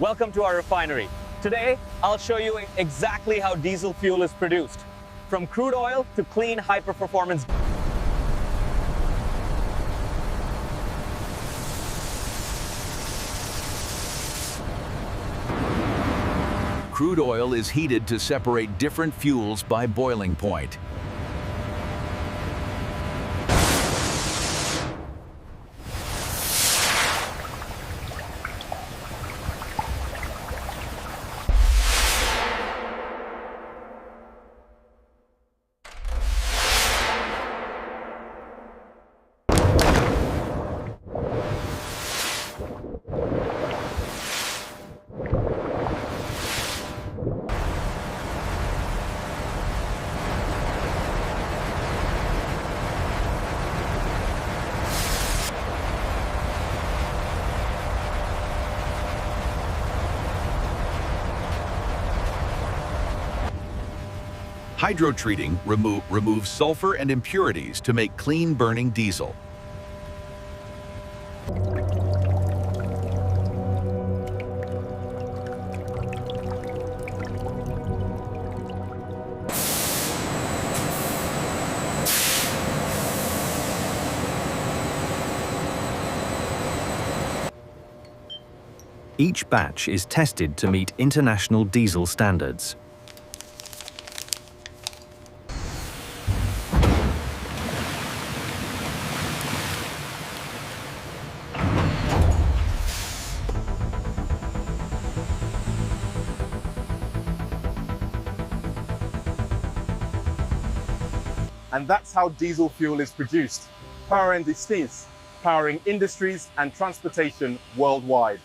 Welcome to our refinery. Today, I'll show you exactly how diesel fuel is produced, from crude oil to clean, high-performance. Crude oil is heated to separate different fuels by boiling point. Hydrotreating removes sulfur and impurities to make clean-burning diesel. Each batch is tested to meet international diesel standards. And that's how diesel fuel is produced, powering the cities, powering industries and transportation worldwide.